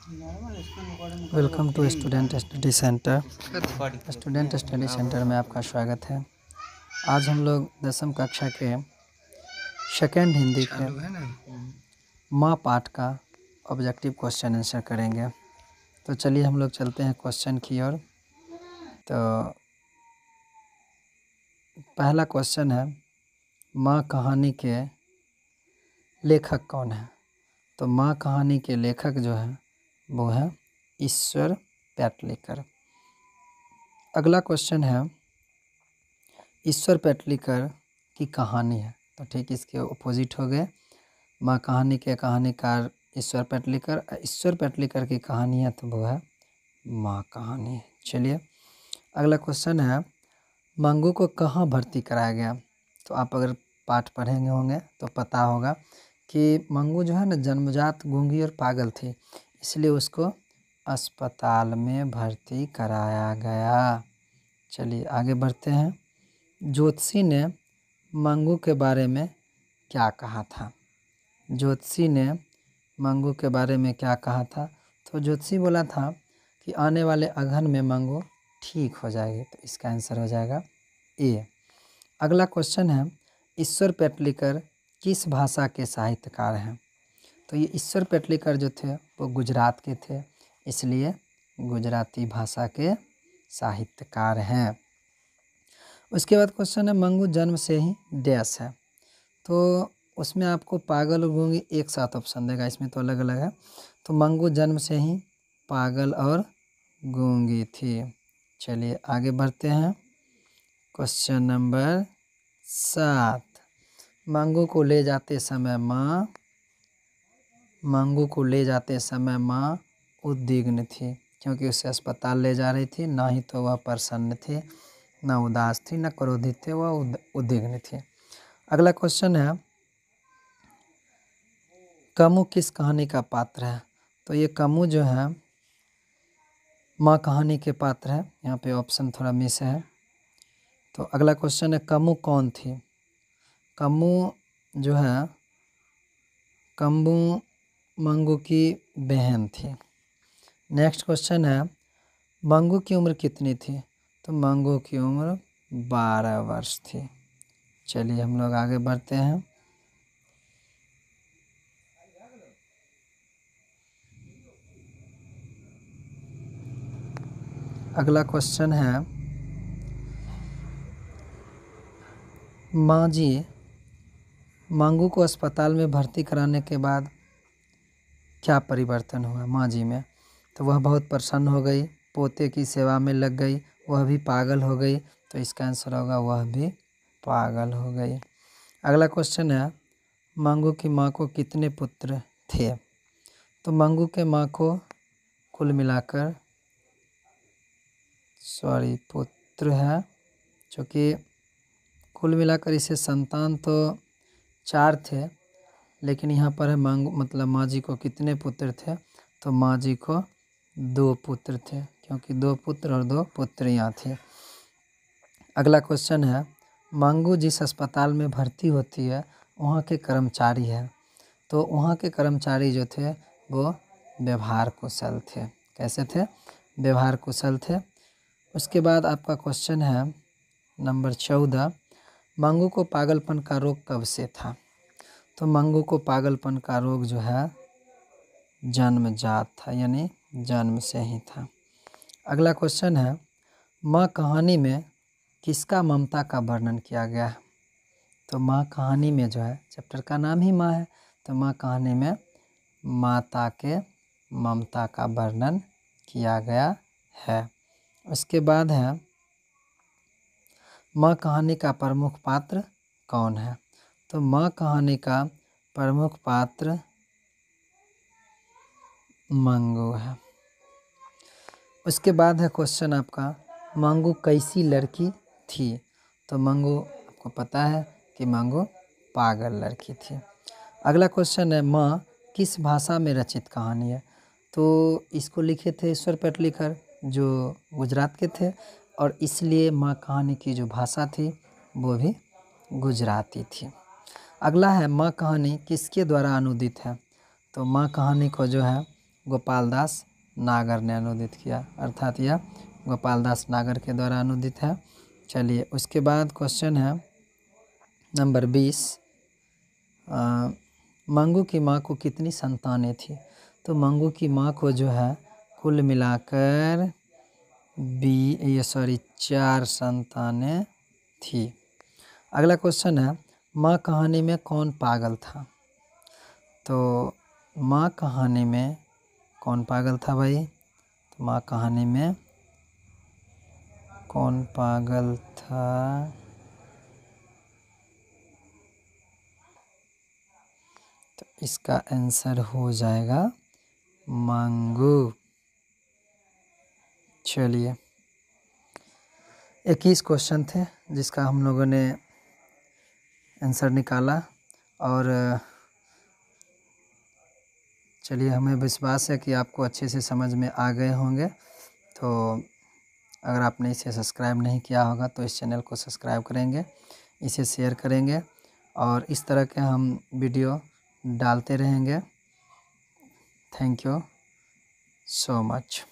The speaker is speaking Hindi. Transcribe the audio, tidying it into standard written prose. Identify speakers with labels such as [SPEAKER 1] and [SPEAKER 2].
[SPEAKER 1] Welcome to student study centre. Student study centre में आपका स्वागत है। आज हम लोग 10वीं कक्षा के सेकेंड हिंदी के माँ पाठ का ऑब्जेक्टिव क्वेश्चन आंसर करेंगे। तो चलिए हम लोग चलते हैं क्वेश्चन की ओर। तो पहला क्वेश्चन है, माँ कहानी के लेखक कौन है? तो माँ कहानी के लेखक जो है वो है ईश्वर पेटलिकर। अगला क्वेश्चन है, ईश्वर पेटलिकर की कहानी है। तो ठीक इसके अपोजिट हो गए। माँ कहानी के कहानीकार ईश्वर पेटलिकर, ईश्वर पेटलिकर की कहानी है तो वो है माँ कहानी। चलिए अगला क्वेश्चन है, मंगू को कहाँ भर्ती कराया गया? तो आप अगर पाठ पढ़ेंगे होंगे तो पता होगा कि मंगू जो है ना जन्मजात गूंगी और पागल थी, इसलिए उसको अस्पताल में भर्ती कराया गया। चलिए आगे बढ़ते हैं। ज्योतिषी ने मंगू के बारे में क्या कहा था? ज्योतिषी ने मंगू के बारे में क्या कहा था? तो ज्योतिषी बोला था कि आने वाले अगहन में मंगू ठीक हो जाएगी। तो इसका आंसर हो जाएगा ए। अगला क्वेश्चन है, ईश्वर पेटलिकर किस भाषा के साहित्यकार हैं? तो ये ईश्वर पेटलिकर जो थे वो गुजरात के थे, इसलिए गुजराती भाषा के साहित्यकार हैं। उसके बाद क्वेश्चन है, मंगू जन्म से ही डैश है। तो उसमें आपको पागल और गूंगी एक साथ ऑप्शन देगा, इसमें तो अलग अलग है। तो मंगू जन्म से ही पागल और गूंगी थी। चलिए आगे बढ़ते हैं। क्वेश्चन नंबर 7, मंगू को ले जाते समय माँ उद्विग्न थी, क्योंकि उसे अस्पताल ले जा रही थी। ना ही तो वह प्रसन्न थी, ना उदास थी, ना क्रोधित थे, वह उद्विग्न थी। अगला क्वेश्चन है, कमू किस कहानी का पात्र है? तो ये कमू जो है माँ कहानी के पात्र है। यहाँ पे ऑप्शन थोड़ा मिस है। तो अगला क्वेश्चन है, कमू कौन थी? कमू जो है कम्बू मंगू की बहन थी। नेक्स्ट क्वेश्चन है, मंगू की उम्र कितनी थी? तो मंगू की उम्र 12 वर्ष थी। चलिए हम लोग आगे बढ़ते हैं। अगला क्वेश्चन है, माँ जी मंगू को अस्पताल में भर्ती कराने के बाद क्या परिवर्तन हुआ माँ जी में? तो वह बहुत प्रसन्न हो गई, पोते की सेवा में लग गई, वह भी पागल हो गई। तो इसका आंसर होगा वह भी पागल हो गई। अगला क्वेश्चन है, मंगू की माँ को कितने पुत्र थे? तो मंगू के माँ को कुल मिलाकर पुत्र है, जो कि कुल मिलाकर इसे संतान तो 4 थे, लेकिन यहाँ पर है मंगू मतलब माँ जी को कितने पुत्र थे? तो माँ जी को 2 पुत्र थे, क्योंकि 2 पुत्र और 2 पुत्रियाँ थी। अगला क्वेश्चन है, मंगू जिस अस्पताल में भर्ती होती है वहाँ के कर्मचारी है। तो वहाँ के कर्मचारी जो थे वो व्यवहार कुशल थे। कैसे थे? व्यवहार कुशल थे। उसके बाद आपका क्वेश्चन है नंबर 14, मंगू को पागलपन का रोग कब से था? तो मंगू को पागलपन का रोग जो है जन्मजात था, यानी जन्म से ही था। अगला क्वेश्चन है, माँ कहानी में किसका ममता का वर्णन किया गया है? तो माँ कहानी में जो है, चैप्टर का नाम ही माँ है, तो माँ कहानी में माता के ममता का वर्णन किया गया है। उसके बाद है, माँ कहानी का प्रमुख पात्र कौन है? तो माँ कहानी का प्रमुख पात्र मंगू है। उसके बाद है क्वेश्चन आपका, मंगू कैसी लड़की थी? तो मंगू आपको पता है कि मंगू पागल लड़की थी। अगला क्वेश्चन है, माँ किस भाषा में रचित कहानी है? तो इसको लिखे थे ईश्वर पेटलिकर, जो गुजरात के थे, और इसलिए माँ कहानी की जो भाषा थी वो भी गुजराती थी। अगला है, माँ कहानी किसके द्वारा अनुदित है? तो माँ कहानी को जो है गोपाल दास नागर ने अनुदित किया, अर्थात यह गोपाल दास नागर के द्वारा अनुदित है। चलिए उसके बाद क्वेश्चन है नंबर 20। मंगू की माँ को कितनी संतानें थी? तो मंगू की माँ को जो है कुल मिलाकर 4 संतानें थी। अगला क्वेश्चन है माँ कहानी में कौन पागल था? तो माँ कहानी में कौन पागल था भाई? तो माँ कहानी में कौन पागल था? तो इसका आंसर हो जाएगा मंगू। चलिए 21 क्वेश्चन थे जिसका हम लोगों ने आंसर निकाला, और चलिए हमें विश्वास है कि आपको अच्छे से समझ में आ गए होंगे। तो अगर आपने इसे सब्सक्राइब नहीं किया होगा तो इस चैनल को सब्सक्राइब करेंगे, इसे शेयर करेंगे, और इस तरह के हम वीडियो डालते रहेंगे। Thank you so much.